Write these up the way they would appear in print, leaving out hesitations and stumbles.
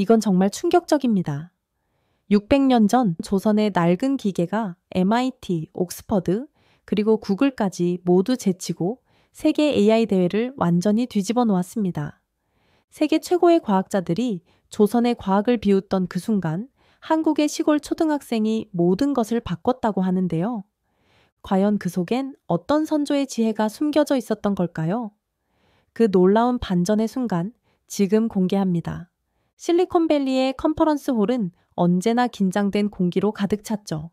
이건 정말 충격적입니다. 600년 전 조선의 낡은 기계가 MIT, 옥스퍼드, 그리고 구글까지 모두 제치고 세계 AI 대회를 완전히 뒤집어 놓았습니다. 세계 최고의 과학자들이 조선의 과학을 비웃던 그 순간 한국의 시골 초등학생이 모든 것을 바꿨다고 하는데요. 과연 그 속엔 어떤 선조의 지혜가 숨겨져 있었던 걸까요? 그 놀라운 반전의 순간 지금 공개합니다. 실리콘밸리의 컨퍼런스 홀은 언제나 긴장된 공기로 가득 찼죠.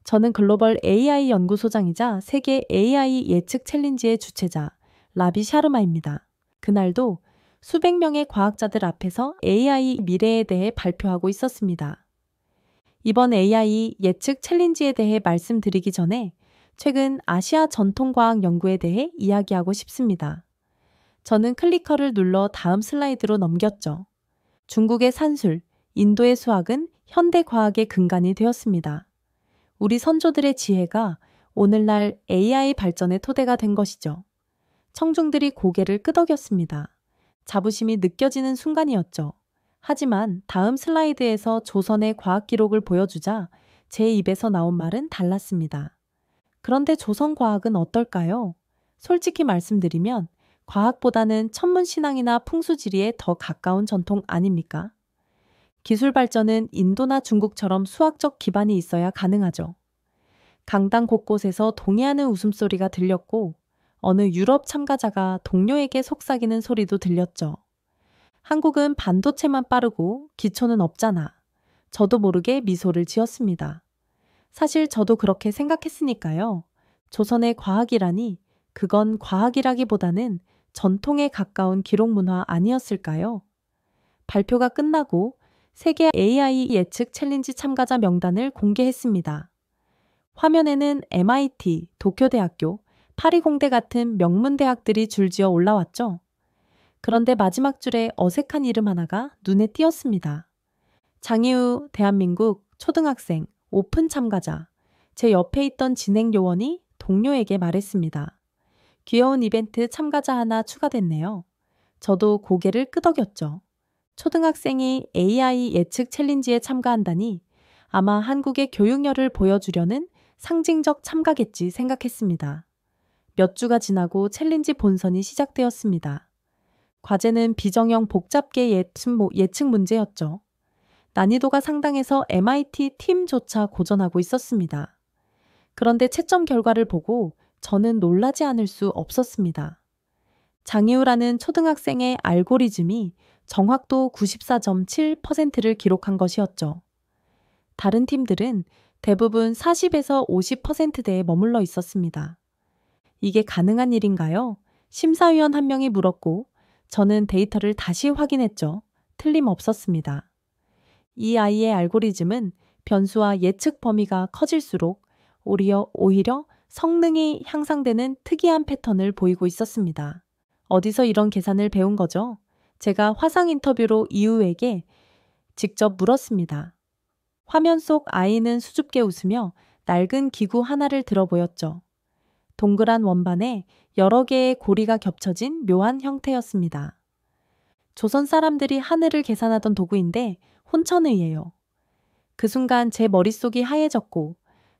저는 글로벌 AI 연구소장이자 세계 AI 예측 챌린지의 주최자 라비 샤르마입니다. 그날도 수백 명의 과학자들 앞에서 AI 미래에 대해 발표하고 있었습니다. 이번 AI 예측 챌린지에 대해 말씀드리기 전에 최근 아시아 전통과학 연구에 대해 이야기하고 싶습니다. 저는 클리커를 눌러 다음 슬라이드로 넘겼죠. 중국의 산술, 인도의 수학은 현대 과학의 근간이 되었습니다. 우리 선조들의 지혜가 오늘날 AI 발전의 토대가 된 것이죠. 청중들이 고개를 끄덕였습니다. 자부심이 느껴지는 순간이었죠. 하지만 다음 슬라이드에서 조선의 과학 기록을 보여주자 제 입에서 나온 말은 달랐습니다. 그런데 조선 과학은 어떨까요? 솔직히 말씀드리면 과학보다는 천문신앙이나 풍수지리에 더 가까운 전통 아닙니까? 기술 발전은 인도나 중국처럼 수학적 기반이 있어야 가능하죠. 강당 곳곳에서 동의하는 웃음소리가 들렸고 어느 유럽 참가자가 동료에게 속삭이는 소리도 들렸죠. 한국은 반도체만 빠르고 기초는 없잖아. 저도 모르게 미소를 지었습니다. 사실 저도 그렇게 생각했으니까요. 조선의 과학이라니 그건 과학이라기보다는 전통에 가까운 기록 문화 아니었을까요? 발표가 끝나고 세계 AI 예측 챌린지 참가자 명단을 공개했습니다. 화면에는 MIT, 도쿄대학교, 파리공대 같은 명문 대학들이 줄지어 올라왔죠. 그런데 마지막 줄에 어색한 이름 하나가 눈에 띄었습니다. 장희우 대한민국 초등학생 오픈 참가자. 제 옆에 있던 진행 요원이 동료에게 말했습니다. 귀여운 이벤트 참가자 하나 추가됐네요. 저도 고개를 끄덕였죠. 초등학생이 AI 예측 챌린지에 참가한다니 아마 한국의 교육열을 보여주려는 상징적 참가겠지 생각했습니다. 몇 주가 지나고 챌린지 본선이 시작되었습니다. 과제는 비정형 복잡계 예측 문제였죠. 난이도가 상당해서 MIT 팀조차 고전하고 있었습니다. 그런데 채점 결과를 보고 저는 놀라지 않을 수 없었습니다. 장희우라는 초등학생의 알고리즘이 정확도 94.7%를 기록한 것이었죠. 다른 팀들은 대부분 40에서 50%대에 머물러 있었습니다. 이게 가능한 일인가요? 심사위원 한 명이 물었고 저는 데이터를 다시 확인했죠. 틀림없었습니다. 이 아이의 알고리즘은 변수와 예측 범위가 커질수록 오히려 성능이 향상되는 특이한 패턴을 보이고 있었습니다. 어디서 이런 계산을 배운 거죠? 제가 화상 인터뷰로 이유에게 직접 물었습니다. 화면 속 아이는 수줍게 웃으며 낡은 기구 하나를 들어 보였죠. 동그란 원반에 여러 개의 고리가 겹쳐진 묘한 형태였습니다. 조선 사람들이 하늘을 계산하던 도구인데 혼천의예요. 그 순간 제 머릿속이 하얘졌고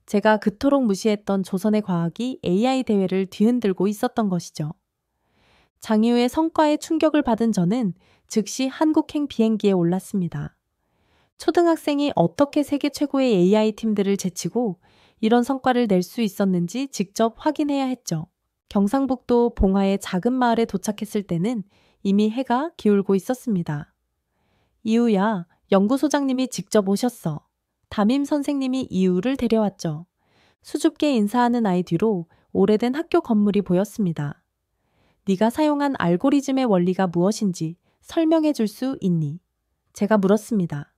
제가 그토록 무시했던 조선의 과학이 AI 대회를 뒤흔들고 있었던 것이죠. 장희우의 성과에 충격을 받은 저는 즉시 한국행 비행기에 올랐습니다. 초등학생이 어떻게 세계 최고의 AI 팀들을 제치고 이런 성과를 낼 수 있었는지 직접 확인해야 했죠. 경상북도 봉화의 작은 마을에 도착했을 때는 이미 해가 기울고 있었습니다. 이우야, 연구소장님이 직접 오셨어. 담임 선생님이 이우를 데려왔죠. 수줍게 인사하는 아이 뒤로 오래된 학교 건물이 보였습니다. 네가 사용한 알고리즘의 원리가 무엇인지 설명해 줄 수 있니? 제가 물었습니다.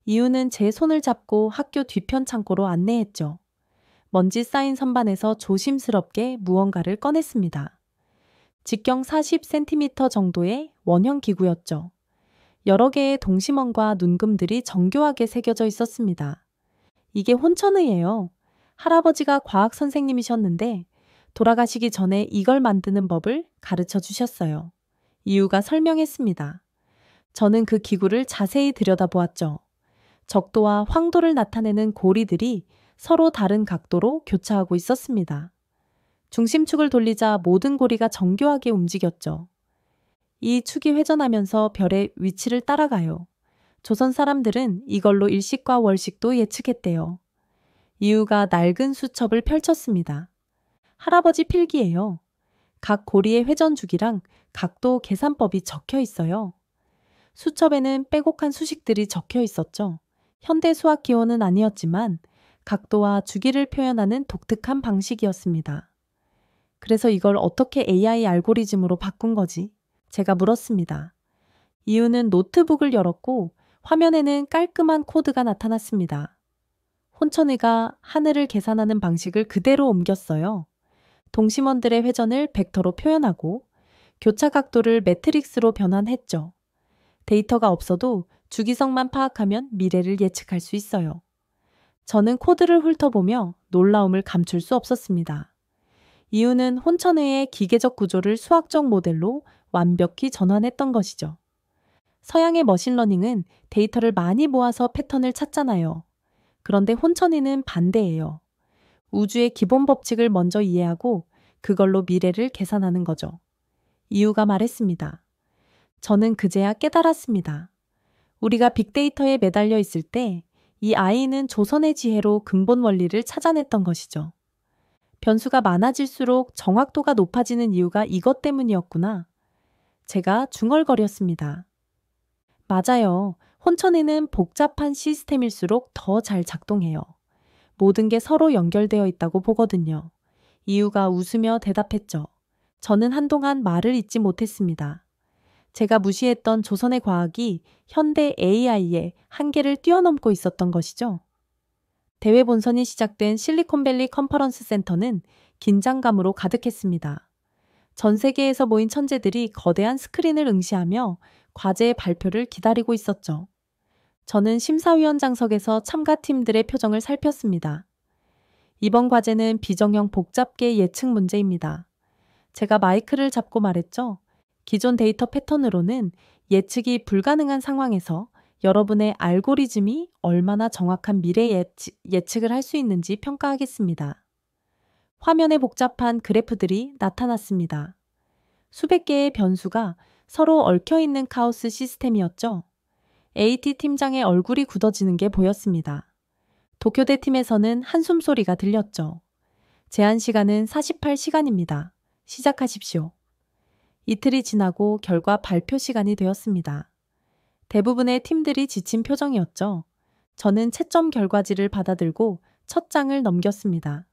이우는 제 손을 잡고 학교 뒤편 창고로 안내했죠. 먼지 쌓인 선반에서 조심스럽게 무언가를 꺼냈습니다. 직경 40cm 정도의 원형 기구였죠. 여러 개의 동심원과 눈금들이 정교하게 새겨져 있었습니다. 이게 혼천의예요. 할아버지가 과학 선생님이셨는데 돌아가시기 전에 이걸 만드는 법을 가르쳐 주셨어요. 이유가 설명했습니다. 저는 그 기구를 자세히 들여다보았죠. 적도와 황도를 나타내는 고리들이 서로 다른 각도로 교차하고 있었습니다. 중심축을 돌리자 모든 고리가 정교하게 움직였죠. 이 축이 회전하면서 별의 위치를 따라가요. 조선 사람들은 이걸로 일식과 월식도 예측했대요. 이유가 낡은 수첩을 펼쳤습니다. 할아버지 필기예요. 각 고리의 회전 주기랑 각도 계산법이 적혀 있어요. 수첩에는 빼곡한 수식들이 적혀 있었죠. 현대 수학 기호는 아니었지만 각도와 주기를 표현하는 독특한 방식이었습니다. 그래서 이걸 어떻게 AI 알고리즘으로 바꾼 거지? 제가 물었습니다. 이유는 노트북을 열었고 화면에는 깔끔한 코드가 나타났습니다. 혼천이가 하늘을 계산하는 방식을 그대로 옮겼어요. 동심원들의 회전을 벡터로 표현하고 교차 각도를 매트릭스로 변환했죠. 데이터가 없어도 주기성만 파악하면 미래를 예측할 수 있어요. 저는 코드를 훑어보며 놀라움을 감출 수 없었습니다. 이유는 혼천의의 기계적 구조를 수학적 모델로 완벽히 전환했던 것이죠. 서양의 머신러닝은 데이터를 많이 모아서 패턴을 찾잖아요. 그런데 혼천이는 반대예요. 우주의 기본 법칙을 먼저 이해하고 그걸로 미래를 계산하는 거죠. 이유가 말했습니다. 저는 그제야 깨달았습니다. 우리가 빅데이터에 매달려 있을 때 이 아이는 조선의 지혜로 근본 원리를 찾아냈던 것이죠. 변수가 많아질수록 정확도가 높아지는 이유가 이것 때문이었구나. 제가 중얼거렸습니다. 맞아요. 혼천에는 복잡한 시스템일수록 더 잘 작동해요. 모든 게 서로 연결되어 있다고 보거든요. 이유가 웃으며 대답했죠. 저는 한동안 말을 잇지 못했습니다. 제가 무시했던 조선의 과학이 현대 AI의 한계를 뛰어넘고 있었던 것이죠. 대회 본선이 시작된 실리콘밸리 컨퍼런스 센터는 긴장감으로 가득했습니다. 전 세계에서 모인 천재들이 거대한 스크린을 응시하며 과제 발표를 기다리고 있었죠. 저는 심사위원장석에서 참가팀들의 표정을 살폈습니다. 이번 과제는 비정형 복잡계 예측 문제입니다. 제가 마이크를 잡고 말했죠. 기존 데이터 패턴으로는 예측이 불가능한 상황에서 여러분의 알고리즘이 얼마나 정확한 미래 예측을 할 수 있는지 평가하겠습니다. 화면에 복잡한 그래프들이 나타났습니다. 수백 개의 변수가 서로 얽혀있는 카오스 시스템이었죠. AT 팀장의 얼굴이 굳어지는 게 보였습니다. 도쿄대 팀에서는 한숨 소리가 들렸죠. 제한 시간은 48시간입니다. 시작하십시오. 이틀이 지나고 결과 발표 시간이 되었습니다. 대부분의 팀들이 지친 표정이었죠. 저는 채점 결과지를 받아들고 첫 장을 넘겼습니다.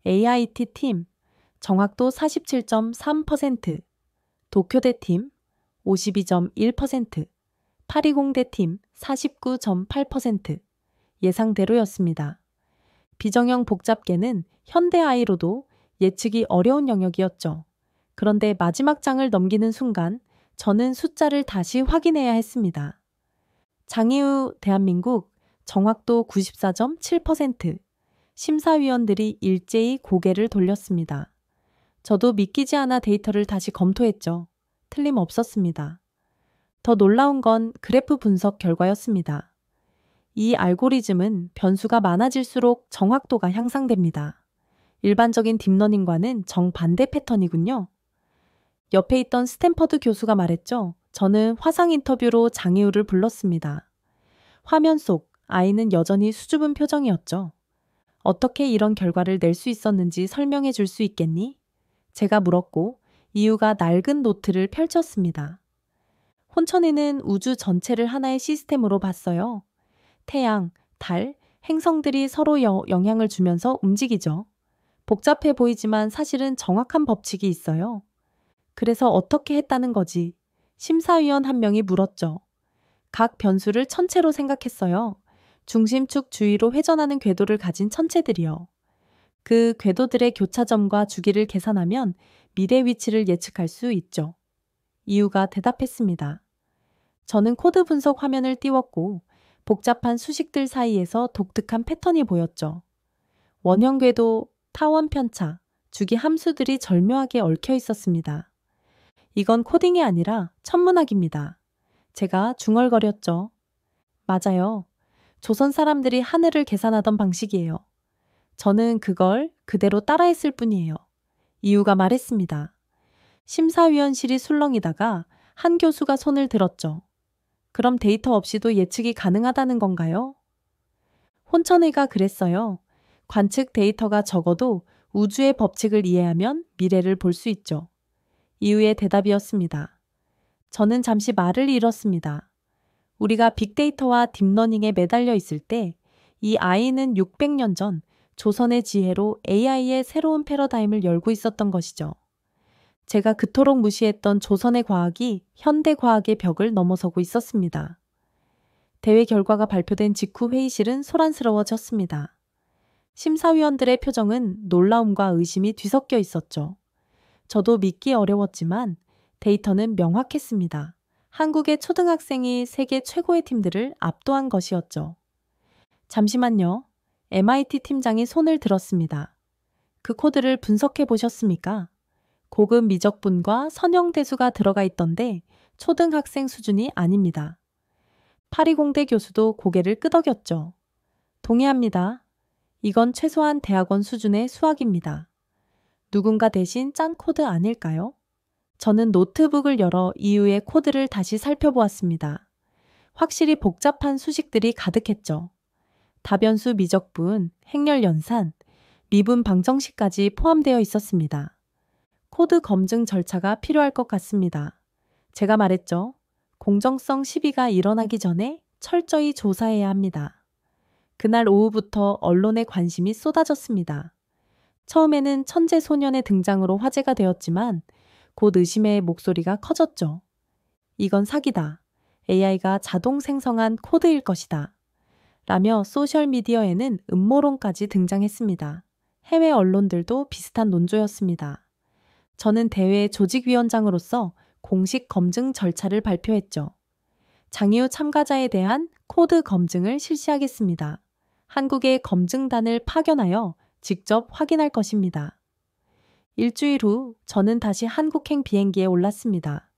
AIT 팀, 정확도 47.3%, 도쿄대 팀, 52.1%, 820대 팀, 49.8%, 예상대로였습니다. 비정형 복잡계는 현대 아이로도 예측이 어려운 영역이었죠. 그런데 마지막 장을 넘기는 순간 저는 숫자를 다시 확인해야 했습니다. 장이후 대한민국 정확도 94.7%, 심사위원들이 일제히 고개를 돌렸습니다. 저도 믿기지 않아 데이터를 다시 검토했죠. 틀림없었습니다. 더 놀라운 건 그래프 분석 결과였습니다. 이 알고리즘은 변수가 많아질수록 정확도가 향상됩니다. 일반적인 딥러닝과는 정반대 패턴이군요. 옆에 있던 스탠퍼드 교수가 말했죠. 저는 화상 인터뷰로 장이우를 불렀습니다. 화면 속 아이는 여전히 수줍은 표정이었죠. 어떻게 이런 결과를 낼 수 있었는지 설명해 줄 수 있겠니? 제가 물었고 이유가 낡은 노트를 펼쳤습니다. 혼천이는 우주 전체를 하나의 시스템으로 봤어요. 태양, 달, 행성들이 서로 영향을 주면서 움직이죠. 복잡해 보이지만 사실은 정확한 법칙이 있어요. 그래서 어떻게 했다는 거지? 심사위원 한 명이 물었죠. 각 변수를 천체로 생각했어요. 중심축 주위로 회전하는 궤도를 가진 천체들이요. 그 궤도들의 교차점과 주기를 계산하면 미래 위치를 예측할 수 있죠. 이유가 대답했습니다. 저는 코드 분석 화면을 띄웠고 복잡한 수식들 사이에서 독특한 패턴이 보였죠. 원형 궤도, 타원 편차, 주기 함수들이 절묘하게 얽혀 있었습니다. 이건 코딩이 아니라 천문학입니다. 제가 중얼거렸죠. 맞아요. 조선 사람들이 하늘을 계산하던 방식이에요. 저는 그걸 그대로 따라했을 뿐이에요. 이유가 말했습니다. 심사위원실이 술렁이다가 한 교수가 손을 들었죠. 그럼 데이터 없이도 예측이 가능하다는 건가요? 혼천의가 그랬어요. 관측 데이터가 적어도 우주의 법칙을 이해하면 미래를 볼 수 있죠. 이유의 대답이었습니다. 저는 잠시 말을 잃었습니다. 우리가 빅데이터와 딥러닝에 매달려 있을 때 이 아이는 600년 전 조선의 지혜로 AI의 새로운 패러다임을 열고 있었던 것이죠. 제가 그토록 무시했던 조선의 과학이 현대 과학의 벽을 넘어서고 있었습니다. 대회 결과가 발표된 직후 회의실은 소란스러워졌습니다. 심사위원들의 표정은 놀라움과 의심이 뒤섞여 있었죠. 저도 믿기 어려웠지만 데이터는 명확했습니다. 한국의 초등학생이 세계 최고의 팀들을 압도한 것이었죠. 잠시만요. MIT 팀장이 손을 들었습니다. 그 코드를 분석해 보셨습니까? 고급 미적분과 선형대수가 들어가 있던데 초등학생 수준이 아닙니다. 파리공대 교수도 고개를 끄덕였죠. 동의합니다. 이건 최소한 대학원 수준의 수학입니다. 누군가 대신 짠 코드 아닐까요? 저는 노트북을 열어 이후의 코드를 다시 살펴보았습니다. 확실히 복잡한 수식들이 가득했죠. 다변수 미적분, 행렬 연산, 미분 방정식까지 포함되어 있었습니다. 코드 검증 절차가 필요할 것 같습니다. 제가 말했죠. 공정성 시비가 일어나기 전에 철저히 조사해야 합니다. 그날 오후부터 언론의 관심이 쏟아졌습니다. 처음에는 천재 소년의 등장으로 화제가 되었지만 곧 의심의 목소리가 커졌죠. 이건 사기다. AI가 자동 생성한 코드일 것이다. 라며 소셜미디어에는 음모론까지 등장했습니다. 해외 언론들도 비슷한 논조였습니다. 저는 대회 조직위원장으로서 공식 검증 절차를 발표했죠. 장이후 참가자에 대한 코드 검증을 실시하겠습니다. 한국의 검증단을 파견하여 직접 확인할 것입니다. 일주일 후 저는 다시 한국행 비행기에 올랐습니다.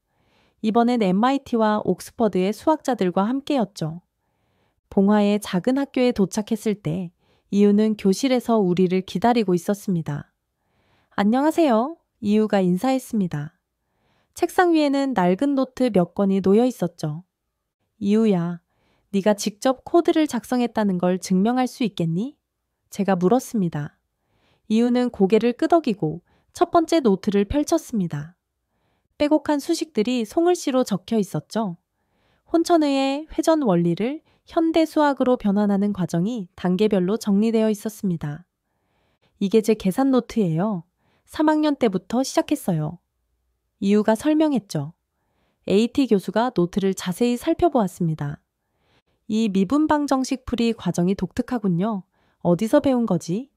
이번엔 MIT와 옥스퍼드의 수학자들과 함께였죠. 봉화의 작은 학교에 도착했을 때 이유는 교실에서 우리를 기다리고 있었습니다. 안녕하세요. 이유가 인사했습니다. 책상 위에는 낡은 노트 몇 권이 놓여 있었죠. 이유야, 네가 직접 코드를 작성했다는 걸 증명할 수 있겠니? 제가 물었습니다. 이유는 고개를 끄덕이고 첫 번째 노트를 펼쳤습니다. 빼곡한 수식들이 송글씨로 적혀 있었죠. 혼천의의 회전 원리를 현대 수학으로 변환하는 과정이 단계별로 정리되어 있었습니다. 이게 제 계산 노트예요. 3학년 때부터 시작했어요. 이유가 설명했죠. AT 교수가 노트를 자세히 살펴보았습니다. 이 미분방정식 풀이 과정이 독특하군요. 어디서 배운 거지?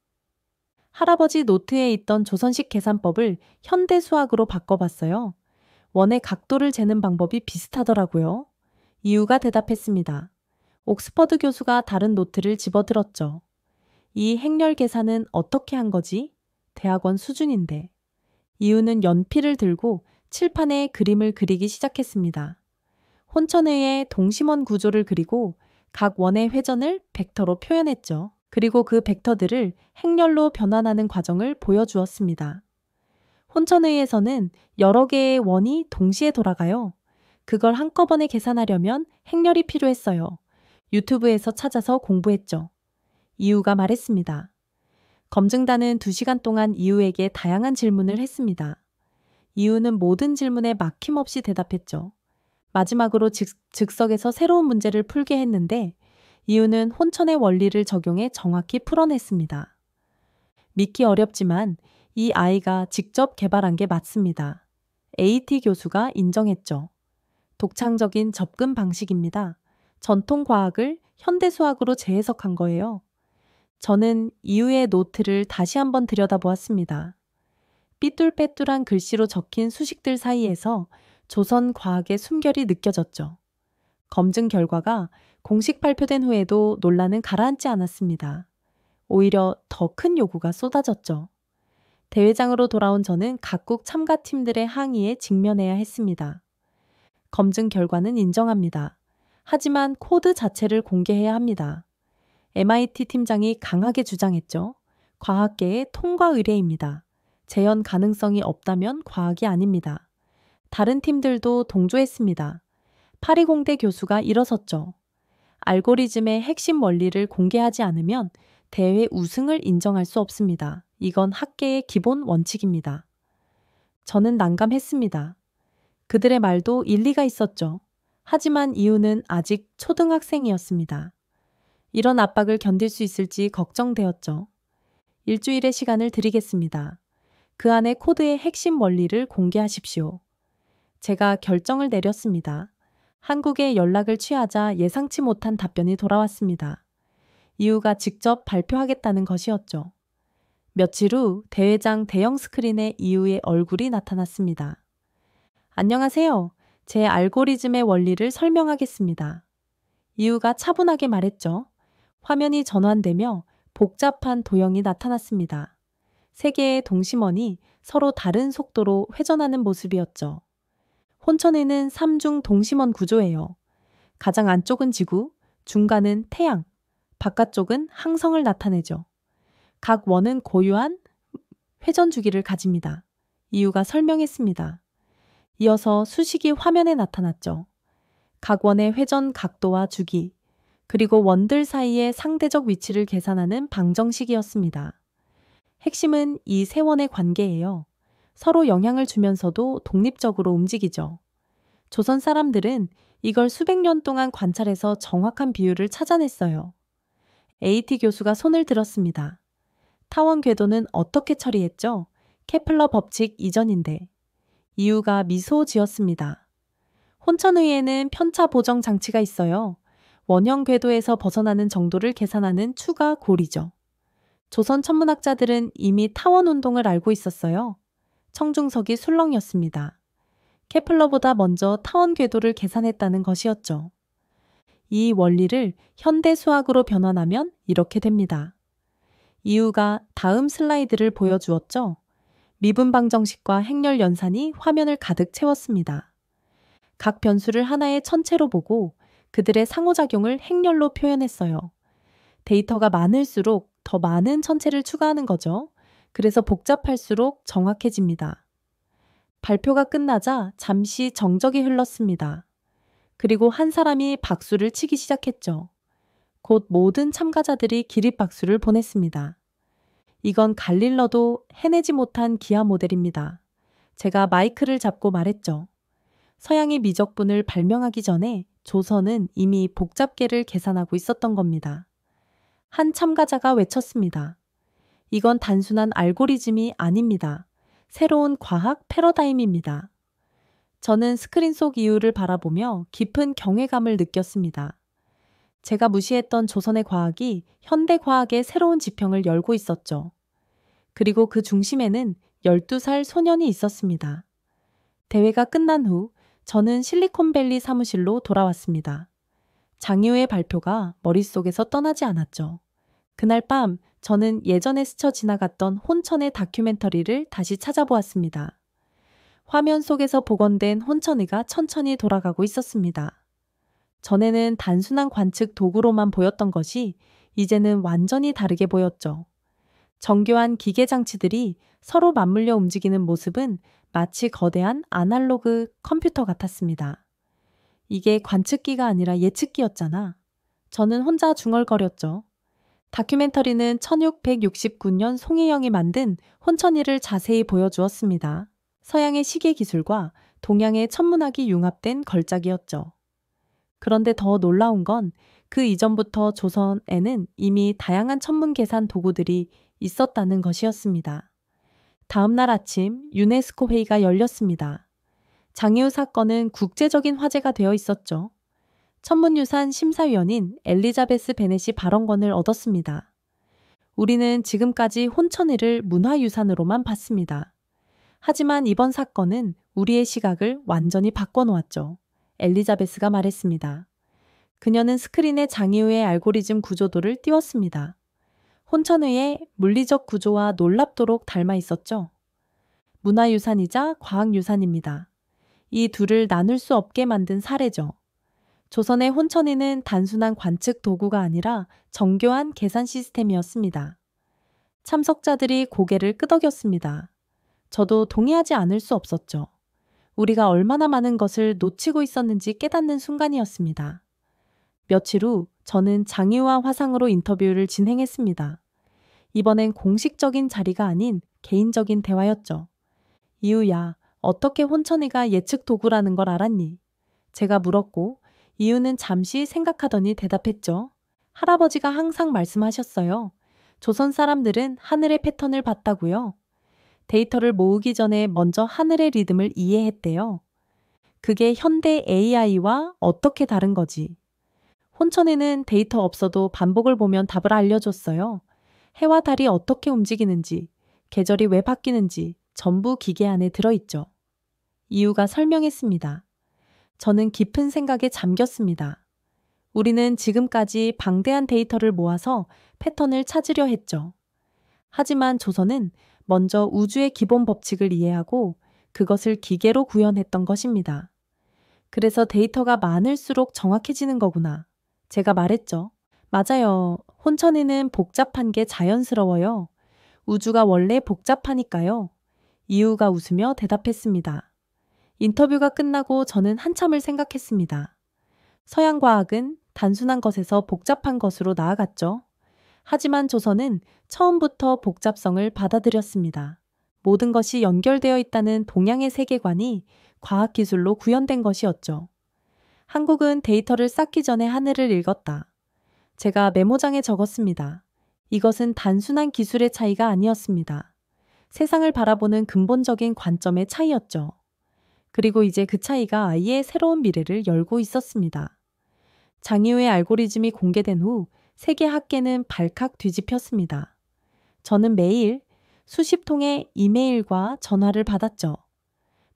할아버지 노트에 있던 조선식 계산법을 현대 수학으로 바꿔봤어요. 원의 각도를 재는 방법이 비슷하더라고요. 이유가 대답했습니다. 옥스퍼드 교수가 다른 노트를 집어들었죠. 이 행렬 계산은 어떻게 한 거지? 대학원 수준인데. 이유는 연필을 들고 칠판에 그림을 그리기 시작했습니다. 혼천의의 동심원 구조를 그리고 각 원의 회전을 벡터로 표현했죠. 그리고 그 벡터들을 행렬로 변환하는 과정을 보여주었습니다. 혼천의에서는 여러 개의 원이 동시에 돌아가요. 그걸 한꺼번에 계산하려면 행렬이 필요했어요. 유튜브에서 찾아서 공부했죠. 이유가 말했습니다. 검증단은 2시간 동안 이유에게 다양한 질문을 했습니다. 이유는 모든 질문에 막힘없이 대답했죠. 마지막으로 즉석에서 새로운 문제를 풀게 했는데 이유는 혼천의 원리를 적용해 정확히 풀어냈습니다. 믿기 어렵지만 이 아이가 직접 개발한 게 맞습니다. AT 교수가 인정했죠. 독창적인 접근 방식입니다. 전통 과학을 현대 수학으로 재해석한 거예요. 저는 이유의 노트를 다시 한번 들여다보았습니다. 삐뚤빼뚤한 글씨로 적힌 수식들 사이에서 조선 과학의 숨결이 느껴졌죠. 검증 결과가 공식 발표된 후에도 논란은 가라앉지 않았습니다. 오히려 더 큰 요구가 쏟아졌죠. 대회장으로 돌아온 저는 각국 참가팀들의 항의에 직면해야 했습니다. 검증 결과는 인정합니다. 하지만 코드 자체를 공개해야 합니다. MIT 팀장이 강하게 주장했죠. 과학계의 통과 의례입니다. 재현 가능성이 없다면 과학이 아닙니다. 다른 팀들도 동조했습니다. 파리공대 교수가 일어섰죠. 알고리즘의 핵심 원리를 공개하지 않으면 대회 우승을 인정할 수 없습니다. 이건 학계의 기본 원칙입니다. 저는 난감했습니다. 그들의 말도 일리가 있었죠. 하지만 이유는 아직 초등학생이었습니다. 이런 압박을 견딜 수 있을지 걱정되었죠. 일주일의 시간을 드리겠습니다. 그 안에 코드의 핵심 원리를 공개하십시오. 제가 결정을 내렸습니다. 한국에 연락을 취하자 예상치 못한 답변이 돌아왔습니다. 이유가 직접 발표하겠다는 것이었죠. 며칠 후 대회장 대형 스크린에 이유의 얼굴이 나타났습니다. 안녕하세요. 제 알고리즘의 원리를 설명하겠습니다. 이유가 차분하게 말했죠. 화면이 전환되며 복잡한 도형이 나타났습니다. 세 개의 동심원이 서로 다른 속도로 회전하는 모습이었죠. 혼천에는 3중 동심원 구조예요. 가장 안쪽은 지구, 중간은 태양, 바깥쪽은 항성을 나타내죠. 각 원은 고유한 회전 주기를 가집니다. 이유가 설명했습니다. 이어서 수식이 화면에 나타났죠. 각 원의 회전 각도와 주기, 그리고 원들 사이의 상대적 위치를 계산하는 방정식이었습니다. 핵심은 이 세 원의 관계예요. 서로 영향을 주면서도 독립적으로 움직이죠. 조선 사람들은 이걸 수백 년 동안 관찰해서 정확한 비율을 찾아냈어요. AT 교수가 손을 들었습니다. 타원 궤도는 어떻게 처리했죠? 케플러 법칙 이전인데. 이유가 미소 지었습니다. 혼천의에는 편차 보정 장치가 있어요. 원형 궤도에서 벗어나는 정도를 계산하는 추가 고리죠. 조선 천문학자들은 이미 타원 운동을 알고 있었어요. 청중석이 술렁이었습니다. 케플러보다 먼저 타원 궤도를 계산했다는 것이었죠. 이 원리를 현대 수학으로 변환하면 이렇게 됩니다. 이유가 다음 슬라이드를 보여주었죠. 미분 방정식과 행렬 연산이 화면을 가득 채웠습니다. 각 변수를 하나의 천체로 보고 그들의 상호작용을 행렬로 표현했어요. 데이터가 많을수록 더 많은 천체를 추가하는 거죠. 그래서 복잡할수록 정확해집니다. 발표가 끝나자 잠시 정적이 흘렀습니다. 그리고 한 사람이 박수를 치기 시작했죠. 곧 모든 참가자들이 기립박수를 보냈습니다. 이건 갈릴러도 해내지 못한 기하 모델입니다. 제가 마이크를 잡고 말했죠. 서양이 미적분을 발명하기 전에 조선은 이미 복잡계를 계산하고 있었던 겁니다. 한 참가자가 외쳤습니다. 이건 단순한 알고리즘이 아닙니다. 새로운 과학 패러다임입니다. 저는 스크린 속 이유를 바라보며 깊은 경외감을 느꼈습니다. 제가 무시했던 조선의 과학이 현대 과학의 새로운 지평을 열고 있었죠. 그리고 그 중심에는 12살 소년이 있었습니다. 대회가 끝난 후 저는 실리콘밸리 사무실로 돌아왔습니다. 장유의 발표가 머릿속에서 떠나지 않았죠. 그날 밤 저는 예전에 스쳐 지나갔던 혼천의 다큐멘터리를 다시 찾아보았습니다. 화면 속에서 복원된 혼천의가 천천히 돌아가고 있었습니다. 전에는 단순한 관측 도구로만 보였던 것이 이제는 완전히 다르게 보였죠. 정교한 기계 장치들이 서로 맞물려 움직이는 모습은 마치 거대한 아날로그 컴퓨터 같았습니다. 이게 관측기가 아니라 예측기였잖아. 저는 혼자 중얼거렸죠. 다큐멘터리는 1669년 송혜영이 만든 혼천의를 자세히 보여주었습니다. 서양의 시계 기술과 동양의 천문학이 융합된 걸작이었죠. 그런데 더 놀라운 건 그 이전부터 조선에는 이미 다양한 천문 계산 도구들이 있었다는 것이었습니다. 다음 날 아침 유네스코 회의가 열렸습니다. 장애우 사건은 국제적인 화제가 되어 있었죠. 천문유산 심사위원인 엘리자베스 베넷이 발언권을 얻었습니다. 우리는 지금까지 혼천의를 문화유산으로만 봤습니다. 하지만 이번 사건은 우리의 시각을 완전히 바꿔놓았죠. 엘리자베스가 말했습니다. 그녀는 스크린에 장애우의 알고리즘 구조도를 띄웠습니다. 혼천의의 물리적 구조와 놀랍도록 닮아 있었죠. 문화유산이자 과학유산입니다. 이 둘을 나눌 수 없게 만든 사례죠. 조선의 혼천이는 단순한 관측 도구가 아니라 정교한 계산 시스템이었습니다. 참석자들이 고개를 끄덕였습니다. 저도 동의하지 않을 수 없었죠. 우리가 얼마나 많은 것을 놓치고 있었는지 깨닫는 순간이었습니다. 며칠 후 저는 장유와 화상으로 인터뷰를 진행했습니다. 이번엔 공식적인 자리가 아닌 개인적인 대화였죠. 이유야, 어떻게 혼천이가 예측 도구라는 걸 알았니? 제가 물었고 이유는 잠시 생각하더니 대답했죠. 할아버지가 항상 말씀하셨어요. 조선 사람들은 하늘의 패턴을 봤다고요. 데이터를 모으기 전에 먼저 하늘의 리듬을 이해했대요. 그게 현대 AI와 어떻게 다른 거지? 혼천에는 데이터 없어도 반복을 보면 답을 알려줬어요. 해와 달이 어떻게 움직이는지, 계절이 왜 바뀌는지 전부 기계 안에 들어있죠. 이유가 설명했습니다. 저는 깊은 생각에 잠겼습니다. 우리는 지금까지 방대한 데이터를 모아서 패턴을 찾으려 했죠. 하지만 조선은 먼저 우주의 기본 법칙을 이해하고 그것을 기계로 구현했던 것입니다. 그래서 데이터가 많을수록 정확해지는 거구나. 제가 말했죠. 맞아요. 혼천에는 복잡한 게 자연스러워요. 우주가 원래 복잡하니까요. 이유가 웃으며 대답했습니다. 인터뷰가 끝나고 저는 한참을 생각했습니다. 서양 과학은 단순한 것에서 복잡한 것으로 나아갔죠. 하지만 조선은 처음부터 복잡성을 받아들였습니다. 모든 것이 연결되어 있다는 동양의 세계관이 과학기술로 구현된 것이었죠. 한국은 데이터를 쌓기 전에 하늘을 읽었다. 제가 메모장에 적었습니다. 이것은 단순한 기술의 차이가 아니었습니다. 세상을 바라보는 근본적인 관점의 차이였죠. 그리고 이제 그 차이가 아이의 새로운 미래를 열고 있었습니다. 장유의 알고리즘이 공개된 후 세계 학계는 발칵 뒤집혔습니다. 저는 매일 수십 통의 이메일과 전화를 받았죠.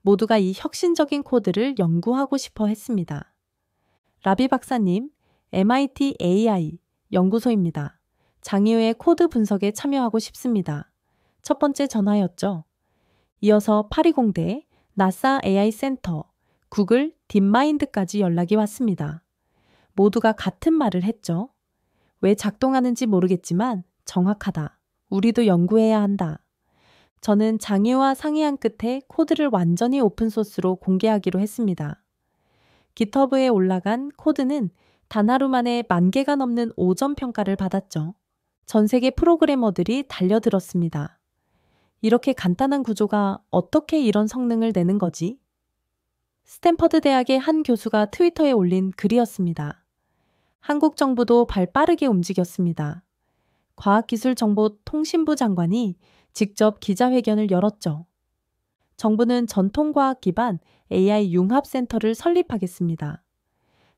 모두가 이 혁신적인 코드를 연구하고 싶어 했습니다. 라비 박사님, MIT AI 연구소입니다. 장유의 코드 분석에 참여하고 싶습니다. 첫 번째 전화였죠. 이어서 파리공대, 나사 AI 센터, 구글 딥마인드까지 연락이 왔습니다. 모두가 같은 말을 했죠. 왜 작동하는지 모르겠지만 정확하다. 우리도 연구해야 한다. 저는 장유와 상의한 끝에 코드를 완전히 오픈소스로 공개하기로 했습니다. 깃허브에 올라간 코드는 단 하루 만에 10,000개가 넘는 5점 평가를 받았죠. 전 세계 프로그래머들이 달려들었습니다. 이렇게 간단한 구조가 어떻게 이런 성능을 내는 거지? 스탠퍼드 대학의 한 교수가 트위터에 올린 글이었습니다. 한국 정부도 발 빠르게 움직였습니다. 과학기술정보통신부 장관이 직접 기자회견을 열었죠. 정부는 전통과학 기반 AI 융합센터를 설립하겠습니다.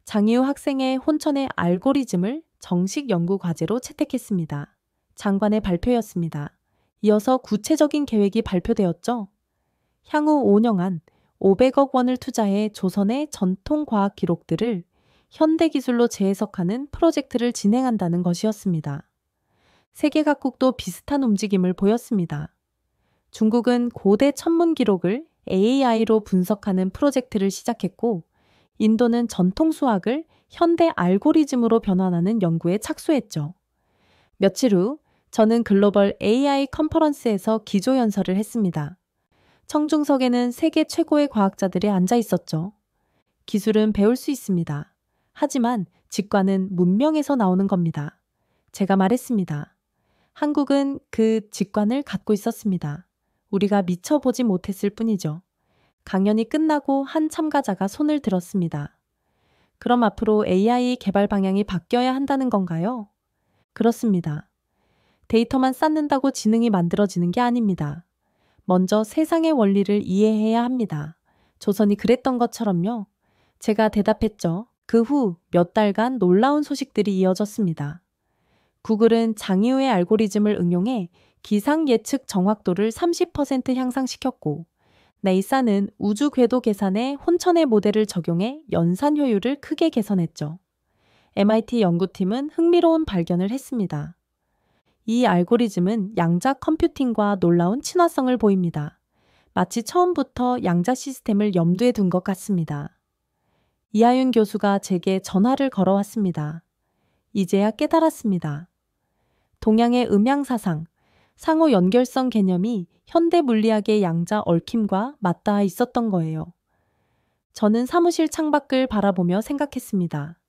장유 학생의 혼천의 알고리즘을 정식 연구 과제로 채택했습니다. 장관의 발표였습니다. 이어서 구체적인 계획이 발표되었죠. 향후 5년 안 500억 원을 투자해 조선의 전통 과학 기록들을 현대 기술로 재해석하는 프로젝트를 진행한다는 것이었습니다. 세계 각국도 비슷한 움직임을 보였습니다. 중국은 고대 천문 기록을 AI로 분석하는 프로젝트를 시작했고, 인도는 전통 수학을 현대 알고리즘으로 변환하는 연구에 착수했죠. 며칠 후 저는 글로벌 AI 컨퍼런스에서 기조연설을 했습니다. 청중석에는 세계 최고의 과학자들이 앉아 있었죠. 기술은 배울 수 있습니다. 하지만 직관은 문명에서 나오는 겁니다. 제가 말했습니다. 한국은 그 직관을 갖고 있었습니다. 우리가 미처 보지 못했을 뿐이죠. 강연이 끝나고 한 참가자가 손을 들었습니다. 그럼 앞으로 AI 개발 방향이 바뀌어야 한다는 건가요? 그렇습니다. 데이터만 쌓는다고 지능이 만들어지는 게 아닙니다. 먼저 세상의 원리를 이해해야 합니다. 조선이 그랬던 것처럼요. 제가 대답했죠. 그 후 몇 달간 놀라운 소식들이 이어졌습니다. 구글은 장유의 알고리즘을 응용해 기상 예측 정확도를 30% 향상시켰고, 네이사는 우주 궤도 계산에 혼천의 모델을 적용해 연산 효율을 크게 개선했죠. MIT 연구팀은 흥미로운 발견을 했습니다. 이 알고리즘은 양자 컴퓨팅과 놀라운 친화성을 보입니다. 마치 처음부터 양자 시스템을 염두에 둔 것 같습니다. 이하윤 교수가 제게 전화를 걸어왔습니다. 이제야 깨달았습니다. 동양의 음양사상, 상호 연결성 개념이 현대 물리학의 양자 얽힘과 맞닿아 있었던 거예요. 저는 사무실 창밖을 바라보며 생각했습니다.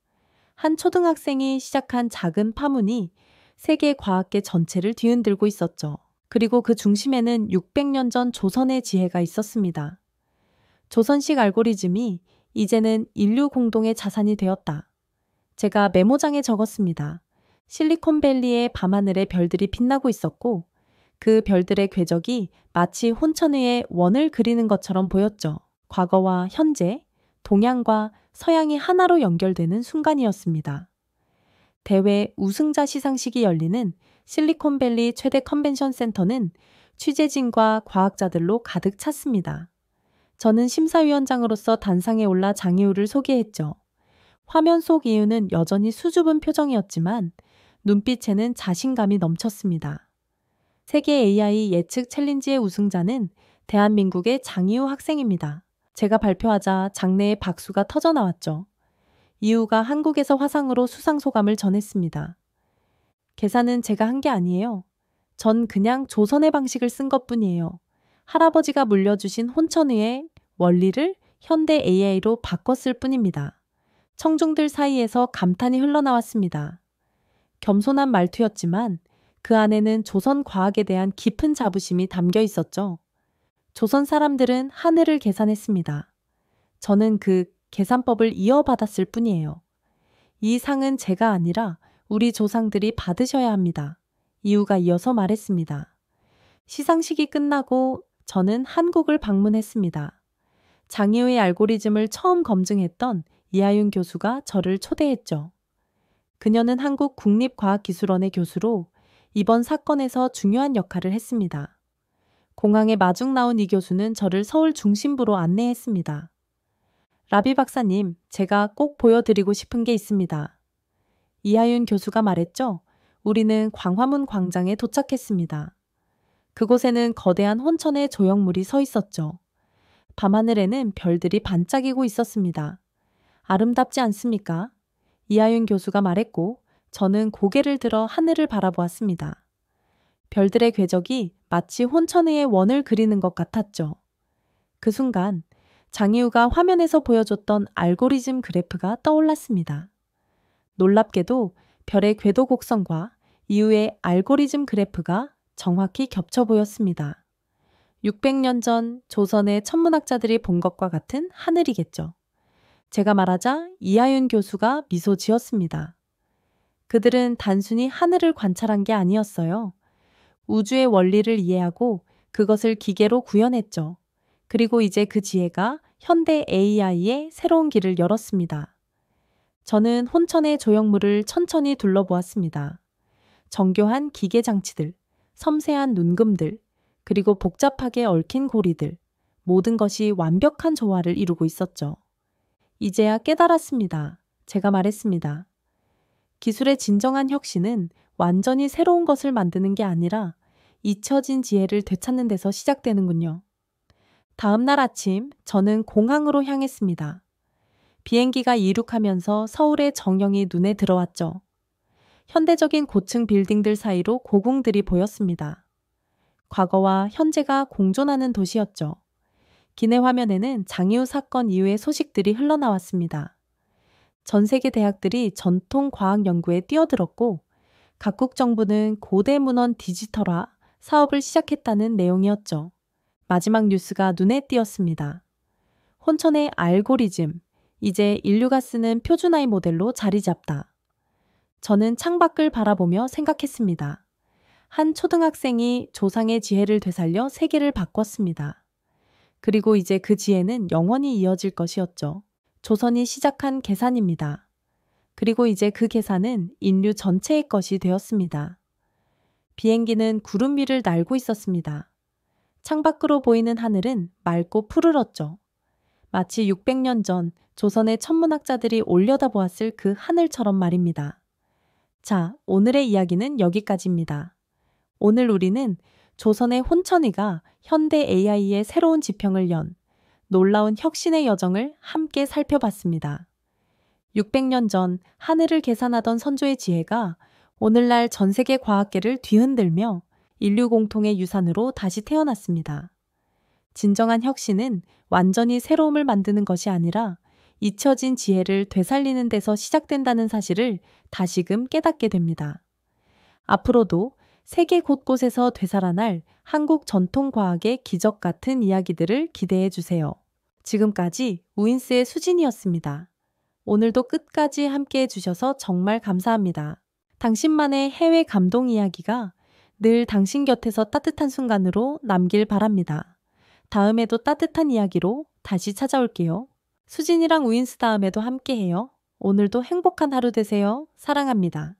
한 초등학생이 시작한 작은 파문이 세계 과학계 전체를 뒤흔들고 있었죠. 그리고 그 중심에는 600년 전 조선의 지혜가 있었습니다. 조선식 알고리즘이 이제는 인류 공동의 자산이 되었다. 제가 메모장에 적었습니다. 실리콘밸리의 밤하늘에 별들이 빛나고 있었고 그 별들의 궤적이 마치 혼천의 원을 그리는 것처럼 보였죠. 과거와 현재, 동양과 서양이 하나로 연결되는 순간이었습니다. 대회 우승자 시상식이 열리는 실리콘밸리 최대 컨벤션 센터는 취재진과 과학자들로 가득 찼습니다. 저는 심사위원장으로서 단상에 올라 장이우를 소개했죠. 화면 속 이유는 여전히 수줍은 표정이었지만 눈빛에는 자신감이 넘쳤습니다. 세계 AI 예측 챌린지의 우승자는 대한민국의 장이우 학생입니다. 제가 발표하자 장내에 박수가 터져 나왔죠. 이유가 한국에서 화상으로 수상 소감을 전했습니다. 계산은 제가 한 게 아니에요. 전 그냥 조선의 방식을 쓴 것뿐이에요. 할아버지가 물려주신 혼천의의 원리를 현대 AI로 바꿨을 뿐입니다. 청중들 사이에서 감탄이 흘러나왔습니다. 겸손한 말투였지만 그 안에는 조선 과학에 대한 깊은 자부심이 담겨 있었죠. 조선 사람들은 하늘을 계산했습니다. 저는 그 계산법을 이어받았을 뿐이에요. 이 상은 제가 아니라 우리 조상들이 받으셔야 합니다. 이유가 이어서 말했습니다. 시상식이 끝나고 저는 한국을 방문했습니다. 장이우의 알고리즘을 처음 검증했던 이하윤 교수가 저를 초대했죠. 그녀는 한국 국립과학기술원의 교수로 이번 사건에서 중요한 역할을 했습니다. 공항에 마중 나온 이 교수는 저를 서울 중심부로 안내했습니다. 라비 박사님, 제가 꼭 보여드리고 싶은 게 있습니다. 이하윤 교수가 말했죠. 우리는 광화문 광장에 도착했습니다. 그곳에는 거대한 혼천의 조형물이 서 있었죠. 밤하늘에는 별들이 반짝이고 있었습니다. 아름답지 않습니까? 이하윤 교수가 말했고 저는 고개를 들어 하늘을 바라보았습니다. 별들의 궤적이 마치 혼천의 원을 그리는 것 같았죠. 그 순간 장이우가 화면에서 보여줬던 알고리즘 그래프가 떠올랐습니다. 놀랍게도 별의 궤도 곡선과 이후의 알고리즘 그래프가 정확히 겹쳐 보였습니다. 600년 전 조선의 천문학자들이 본 것과 같은 하늘이겠죠. 제가 말하자 이하윤 교수가 미소 지었습니다. 그들은 단순히 하늘을 관찰한 게 아니었어요. 우주의 원리를 이해하고 그것을 기계로 구현했죠. 그리고 이제 그 지혜가 현대 AI의 새로운 길을 열었습니다. 저는 혼천의 조형물을 천천히 둘러보았습니다. 정교한 기계 장치들, 섬세한 눈금들, 그리고 복잡하게 얽힌 고리들, 모든 것이 완벽한 조화를 이루고 있었죠. 이제야 깨달았습니다. 제가 말했습니다. 기술의 진정한 혁신은 완전히 새로운 것을 만드는 게 아니라 잊혀진 지혜를 되찾는 데서 시작되는군요. 다음 날 아침 저는 공항으로 향했습니다. 비행기가 이륙하면서 서울의 정령이 눈에 들어왔죠. 현대적인 고층 빌딩들 사이로 고궁들이 보였습니다. 과거와 현재가 공존하는 도시였죠. 기내 화면에는 장이우 사건 이후의 소식들이 흘러나왔습니다. 전 세계 대학들이 전통 과학 연구에 뛰어들었고 각국 정부는 고대 문헌 디지털화 사업을 시작했다는 내용이었죠. 마지막 뉴스가 눈에 띄었습니다. 혼천의 알고리즘, 이제 인류가 쓰는 표준화의 모델로 자리 잡다. 저는 창밖을 바라보며 생각했습니다. 한 초등학생이 조상의 지혜를 되살려 세계를 바꿨습니다. 그리고 이제 그 지혜는 영원히 이어질 것이었죠. 조선이 시작한 계산입니다. 그리고 이제 그 계산은 인류 전체의 것이 되었습니다. 비행기는 구름 위를 날고 있었습니다. 창밖으로 보이는 하늘은 맑고 푸르렀죠. 마치 600년 전 조선의 천문학자들이 올려다보았을 그 하늘처럼 말입니다. 자, 오늘의 이야기는 여기까지입니다. 오늘 우리는 조선의 혼천이가 현대 AI의 새로운 지평을 연 놀라운 혁신의 여정을 함께 살펴봤습니다. 600년 전 하늘을 계산하던 선조의 지혜가 오늘날 전 세계 과학계를 뒤흔들며 인류 공통의 유산으로 다시 태어났습니다. 진정한 혁신은 완전히 새로움을 만드는 것이 아니라 잊혀진 지혜를 되살리는 데서 시작된다는 사실을 다시금 깨닫게 됩니다. 앞으로도 세계 곳곳에서 되살아날 한국 전통 과학의 기적 같은 이야기들을 기대해 주세요. 지금까지 우인스의 수진이었습니다. 오늘도 끝까지 함께 해주셔서 정말 감사합니다. 당신만의 해외 감동 이야기가 늘 당신 곁에서 따뜻한 순간으로 남길 바랍니다. 다음에도 따뜻한 이야기로 다시 찾아올게요. 수진이랑 우인스 다음에도 함께해요. 오늘도 행복한 하루 되세요. 사랑합니다.